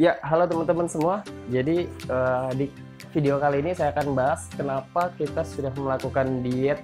Ya, halo teman-teman semua. Jadi di video kali ini saya akan bahas kenapa kita sudah melakukan diet,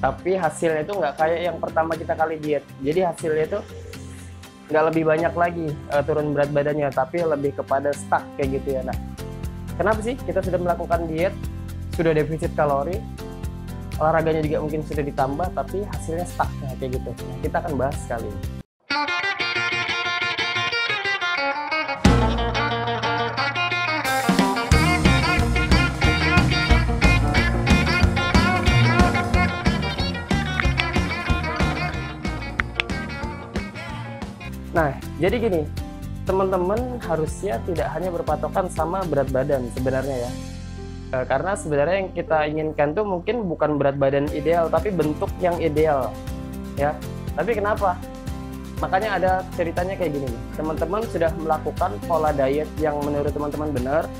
tapi hasilnya itu nggak kayak yang pertama kita kali diet. Jadi hasilnya itu nggak lebih banyak lagi turun berat badannya, tapi lebih kepada stuck kayak gitu ya. Nah, kenapa sih kita sudah melakukan diet, sudah defisit kalori, olahraganya juga mungkin sudah ditambah, tapi hasilnya stuck kayak gitu. Nah, kita akan bahas kali ini. Nah, jadi gini, teman-teman harusnya tidak hanya berpatokan sama berat badan sebenarnya ya. Karena sebenarnya yang kita inginkan tuh mungkin bukan berat badan ideal, tapi bentuk yang ideal, ya. Tapi kenapa? Makanya ada ceritanya kayak gini nih. Teman-teman sudah melakukan pola diet yang menurut teman-teman benar,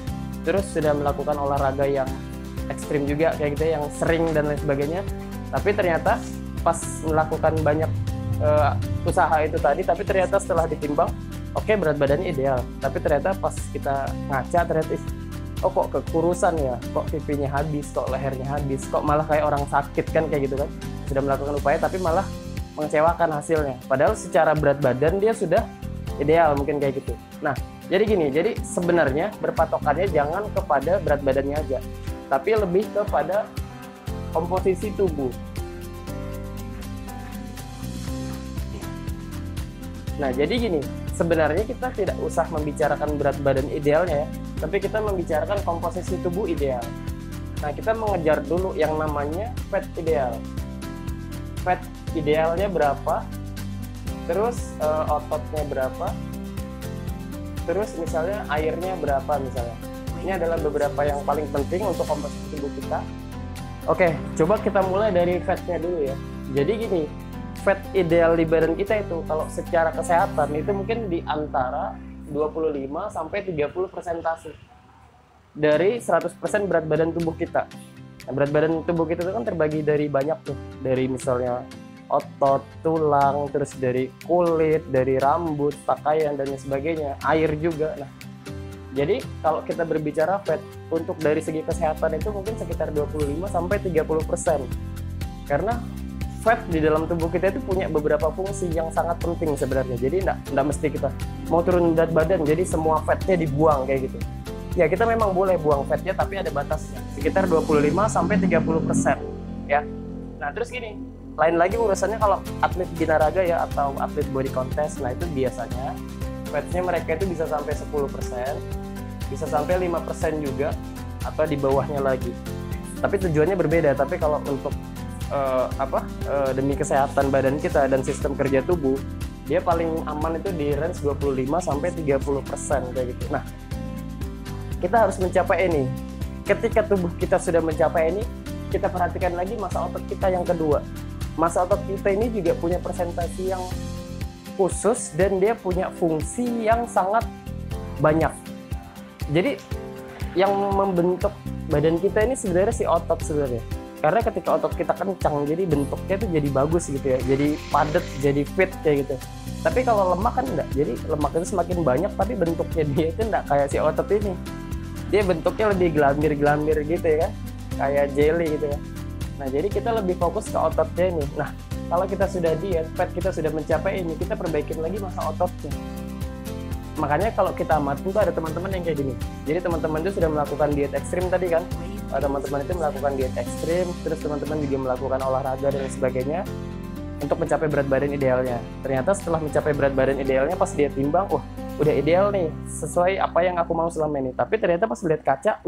terus sudah melakukan olahraga yang ekstrim juga kayak gitu, yang sering dan lain sebagainya. Tapi ternyata pas melakukan banyak usaha itu tadi, tapi ternyata setelah ditimbang, oke, berat badannya ideal, tapi ternyata pas kita ngaca ternyata oh kok kekurusan ya, kok pipinya habis, kok lehernya habis, kok malah kayak orang sakit kan kayak gitu kan. Sudah melakukan upaya tapi malah mengecewakan hasilnya, padahal secara berat badan dia sudah ideal mungkin kayak gitu. Nah, jadi gini, jadi sebenarnya berpatokannya jangan kepada berat badannya aja, tapi lebih kepada komposisi tubuh. Nah, jadi gini, sebenarnya kita tidak usah membicarakan berat badan idealnya ya, tapi kita membicarakan komposisi tubuh ideal. Nah, kita mengejar dulu yang namanya fat ideal. Fat idealnya berapa, terus ototnya berapa, terus misalnya airnya berapa misalnya. Ini adalah beberapa yang paling penting untuk komposisi tubuh kita. Oke, coba kita mulai dari fatnya dulu ya. Jadi gini, fat ideal di badan kita itu kalau secara kesehatan itu mungkin di antara 25 sampai 30 persentase dari 100% berat badan tubuh kita. Nah, berat badan tubuh kita itu kan terbagi dari banyak tuh, dari misalnya otot, tulang, terus dari kulit, dari rambut, pakaian dan sebagainya, air juga. Nah, jadi kalau kita berbicara fat untuk dari segi kesehatan itu mungkin sekitar 25 sampai 30%. Karena fat di dalam tubuh kita itu punya beberapa fungsi yang sangat penting sebenarnya. Jadi enggak mesti kita mau turun berat badan jadi semua fatnya dibuang kayak gitu. Ya, kita memang boleh buang fatnya tapi ada batasnya, sekitar 25 sampai 30% ya. Nah, terus gini, lain lagi urusannya kalau atlet binaraga ya atau atlet body contest. Nah, itu biasanya fatnya mereka itu bisa sampai 10%, bisa sampai 5% juga, atau di bawahnya lagi. Tapi tujuannya berbeda. Tapi kalau untuk demi kesehatan badan kita dan sistem kerja tubuh, dia paling aman itu di range 25 sampai 30% kayak gitu. Nah, kita harus mencapai ini. Ketika tubuh kita sudah mencapai ini, kita perhatikan lagi masa otot kita yang kedua. Masa otot kita ini juga punya presentasi yang khusus dan dia punya fungsi yang sangat banyak. Jadi yang membentuk badan kita ini sebenarnya si otot sebenarnya. Karena ketika otot kita kencang, jadi bentuknya tuh jadi bagus gitu ya, jadi padat, jadi fit kayak gitu. Tapi kalau lemak kan enggak, jadi lemak itu semakin banyak tapi bentuknya dia itu enggak kayak si otot ini. Dia bentuknya lebih gelambir-gelambir gitu ya kan, kayak jelly gitu ya. Nah, jadi kita lebih fokus ke ototnya ini. Nah, kalau kita sudah diet, fat kita sudah mencapai ini, kita perbaikin lagi masa ototnya. Makanya kalau kita amati tuh ada teman-teman yang kayak gini. Jadi teman-teman itu sudah melakukan diet ekstrim tadi kan. Teman-teman itu melakukan diet ekstrim, terus teman-teman juga melakukan olahraga dan sebagainya untuk mencapai berat badan idealnya. Ternyata setelah mencapai berat badan idealnya pas dia timbang, udah ideal nih, sesuai apa yang aku mau selama ini. Tapi ternyata pas lihat kaca,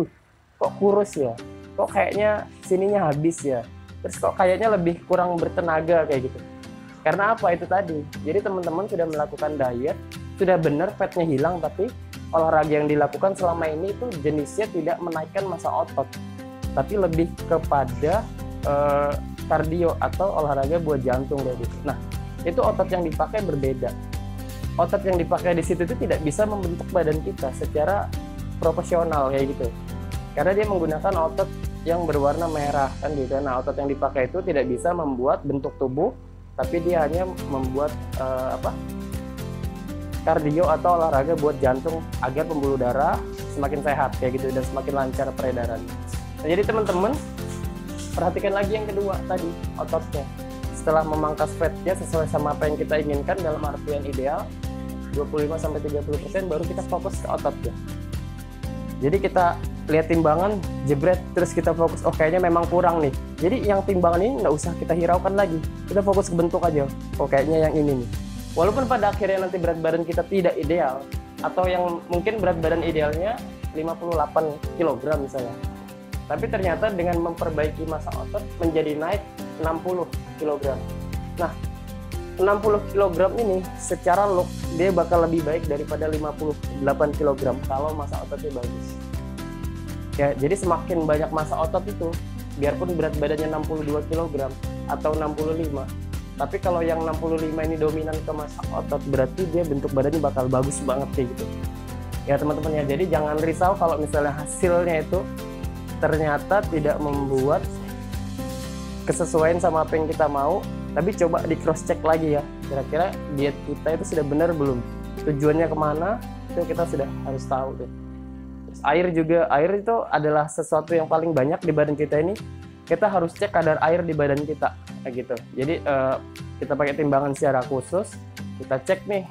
kok kurus ya, kok kayaknya sininya habis ya, terus kok kayaknya lebih kurang bertenaga kayak gitu. Karena apa itu tadi? Jadi teman-teman sudah melakukan diet, sudah benar fatnya hilang, tapi olahraga yang dilakukan selama ini itu jenisnya tidak menaikkan massa otot, tapi lebih kepada kardio atau olahraga buat jantung kayak gitu. Nah, itu otot yang dipakai berbeda. Otot yang dipakai di situ itu tidak bisa membentuk badan kita secara proporsional kayak gitu. Karena dia menggunakan otot yang berwarna merah kan gitu. Nah, otot yang dipakai itu tidak bisa membuat bentuk tubuh, tapi dia hanya membuat kardio atau olahraga buat jantung agar pembuluh darah semakin sehat kayak gitu dan semakin lancar peredaran. Nah, jadi teman-teman perhatikan lagi yang kedua tadi, ototnya. Setelah memangkas fatnya sesuai sama apa yang kita inginkan dalam artian ideal 25-30%, baru kita fokus ke ototnya. Jadi kita lihat timbangan, jebret, terus kita fokus, oh kayaknya memang kurang nih. Jadi yang timbangan ini nggak usah kita hiraukan lagi, kita fokus ke bentuk aja. Oh kayaknya yang ini nih. Walaupun pada akhirnya nanti berat badan kita tidak ideal, atau yang mungkin berat badan idealnya 58 kg misalnya, tapi ternyata dengan memperbaiki massa otot menjadi naik 60 kg. Nah, 60 kg ini secara look dia bakal lebih baik daripada 58 kg kalau massa ototnya bagus. Ya, jadi semakin banyak massa otot itu, biarpun berat badannya 62 kg atau 65, tapi kalau yang 65 ini dominan ke massa otot, berarti dia bentuk badannya bakal bagus banget kayak gitu. Ya teman-teman ya, jadi jangan risau kalau misalnya hasilnya itu ternyata tidak membuat kesesuaian sama apa yang kita mau, tapi coba di cross check lagi ya, kira-kira diet kita itu sudah benar belum, tujuannya kemana, itu kita sudah harus tahu deh. Terus air juga, air itu adalah sesuatu yang paling banyak di badan kita ini, kita harus cek kadar air di badan kita kayak gitu. Jadi kita pakai timbangan secara khusus, kita cek nih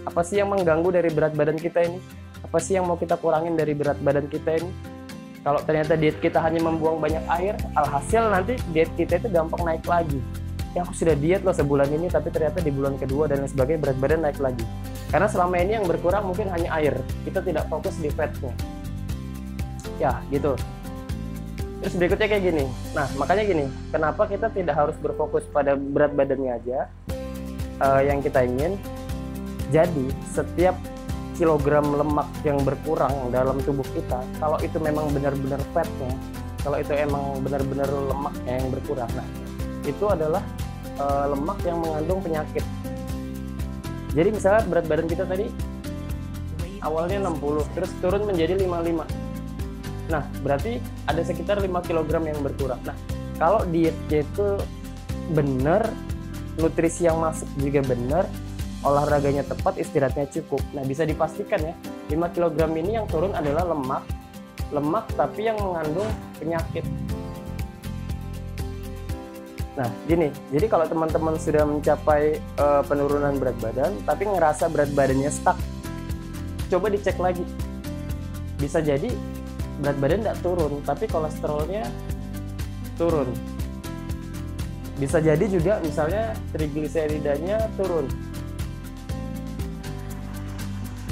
apa sih yang mengganggu dari berat badan kita ini, apa sih yang mau kita kurangin dari berat badan kita ini. Kalau ternyata diet kita hanya membuang banyak air, alhasil nanti diet kita itu gampang naik lagi. Ya aku sudah diet loh sebulan ini, tapi ternyata di bulan kedua dan lain sebagainya berat badan naik lagi. Karena selama ini yang berkurang mungkin hanya air, kita tidak fokus di fatnya. Ya gitu. Terus berikutnya kayak gini. Nah makanya gini, kenapa kita tidak harus berfokus pada berat badannya aja yang kita ingin. Jadi setiap kilogram lemak yang berkurang dalam tubuh kita, kalau itu memang benar-benar fatnya, kalau itu emang benar-benar lemaknya yang berkurang, nah itu adalah lemak yang mengandung penyakit. Jadi misalnya berat badan kita tadi awalnya 60, terus turun menjadi 55. Nah, berarti ada sekitar 5 kg yang berkurang. Nah, kalau dietnya itu benar, nutrisi yang masuk juga benar, olahraganya tepat, istirahatnya cukup. Nah, bisa dipastikan ya, 5 kg ini yang turun adalah lemak tapi yang mengandung penyakit. Nah, gini, jadi kalau teman-teman sudah mencapai penurunan berat badan, tapi ngerasa berat badannya stuck, coba dicek lagi. Bisa jadi berat badan tidak turun, tapi kolesterolnya turun. Bisa jadi juga misalnya trigliseridanya turun.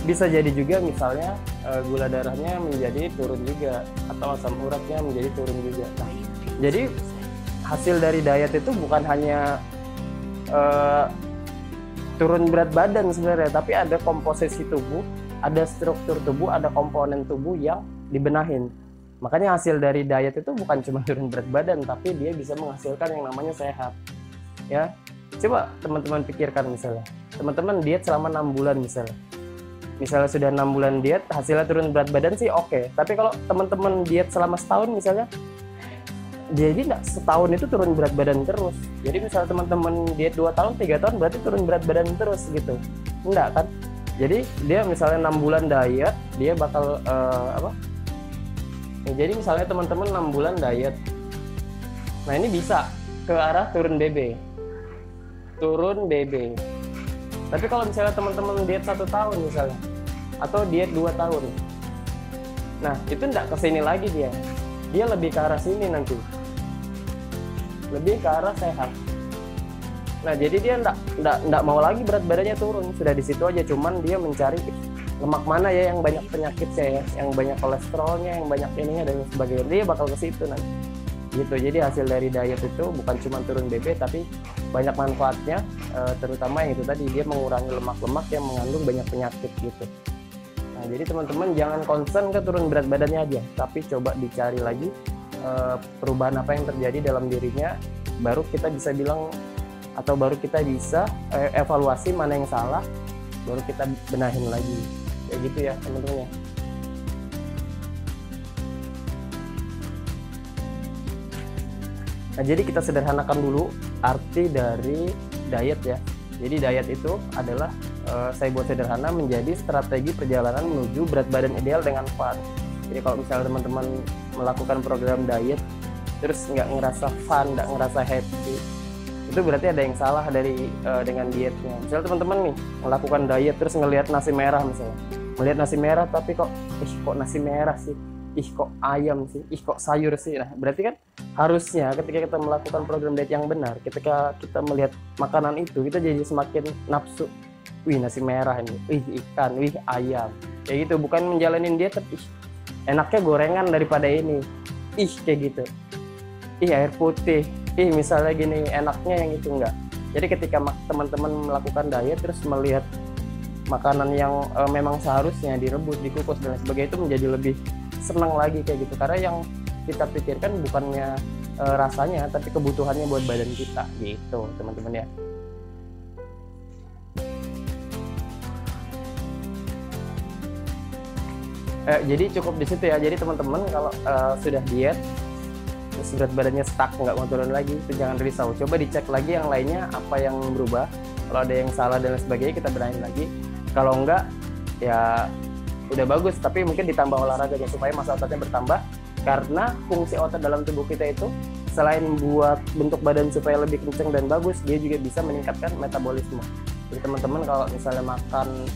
Bisa jadi juga misalnya gula darahnya menjadi turun juga, atau asam uratnya menjadi turun juga. Nah, jadi hasil dari diet itu bukan hanya turun berat badan sebenarnya, tapi ada komposisi tubuh, ada struktur tubuh, ada komponen tubuh yang dibenahin. Makanya hasil dari diet itu bukan cuma turun berat badan, tapi dia bisa menghasilkan yang namanya sehat. Ya, coba teman-teman pikirkan misalnya, teman-teman diet selama 6 bulan misalnya sudah 6 bulan diet, hasilnya turun berat badan sih oke. Tapi kalau teman-teman diet selama setahun misalnya, jadi nggak setahun itu turun berat badan terus. Jadi misalnya teman-teman diet 2 tahun, 3 tahun berarti turun berat badan terus gitu. Enggak kan? Jadi dia misalnya 6 bulan diet, dia bakal jadi misalnya teman-teman 6 bulan diet. Nah, ini bisa ke arah turun BB. Tapi kalau misalnya teman-teman diet 1 tahun misalnya, atau diet 2 tahun, nah itu enggak ke sini lagi dia lebih ke arah sini nanti, lebih ke arah sehat. Nah, jadi dia enggak mau lagi berat badannya turun, sudah di situ aja, cuman dia mencari lemak mana ya yang banyak penyakitnya ya, yang banyak kolesterolnya, yang banyak ininya dan sebagainya, dia bakal ke situ nanti gitu. Jadi hasil dari diet itu bukan cuma turun BB, tapi banyak manfaatnya, terutama yang itu tadi, dia mengurangi lemak-lemak yang mengandung banyak penyakit gitu. Nah, jadi teman-teman jangan concern ke turun berat badannya aja, tapi coba dicari lagi perubahan apa yang terjadi dalam dirinya, baru kita bisa bilang, atau baru kita bisa evaluasi mana yang salah, baru kita benahin lagi kayak gitu ya teman-teman ya. Nah, jadi kita sederhanakan dulu arti dari diet ya. Jadi diet itu adalah saya buat sederhana menjadi strategi perjalanan menuju berat badan ideal dengan fun. Jadi kalau misalnya teman-teman melakukan program diet terus nggak ngerasa fun, nggak ngerasa happy, itu berarti ada yang salah dengan dietnya. Misalnya teman-teman nih melakukan diet terus ngelihat nasi merah misalnya, melihat nasi merah tapi kok nasi merah sih, kok ayam sih, kok sayur sih. Nah berarti kan harusnya ketika kita melakukan program diet yang benar, ketika kita melihat makanan itu kita jadi semakin nafsu, wih nasi merah ini, wih ikan, wih ayam, kayak gitu. Bukan menjalanin diet tapi enaknya gorengan daripada ini, kayak gitu, air putih, misalnya gini enaknya yang itu. Enggak. Jadi ketika teman-teman melakukan diet terus melihat makanan yang memang seharusnya direbus, dikukus dan sebagainya, itu menjadi lebih senang lagi kayak gitu, karena yang kita pikirkan bukannya rasanya tapi kebutuhannya buat badan kita gitu teman-teman ya. Jadi cukup di situ ya. Jadi teman-teman kalau sudah diet terus berat badannya stuck, nggak mau turun lagi, itu jangan risau, coba dicek lagi yang lainnya apa yang berubah. Kalau ada yang salah dan sebagainya kita benahin lagi, kalau enggak ya udah bagus, tapi mungkin ditambah olahraganya supaya massa ototnya bertambah, karena fungsi otot dalam tubuh kita itu selain buat bentuk badan supaya lebih kenceng dan bagus, dia juga bisa meningkatkan metabolisme. Jadi teman-teman kalau misalnya makan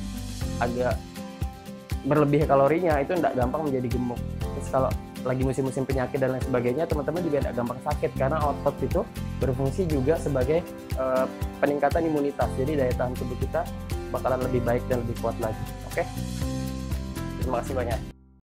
agak berlebih kalorinya itu tidak gampang menjadi gemuk. Terus kalau lagi musim-musim penyakit dan lain sebagainya, teman-teman juga tidak gampang sakit, karena otot itu berfungsi juga sebagai peningkatan imunitas. Jadi daya tahan tubuh kita bakalan lebih baik dan lebih kuat lagi. Oke? Terima kasih banyak.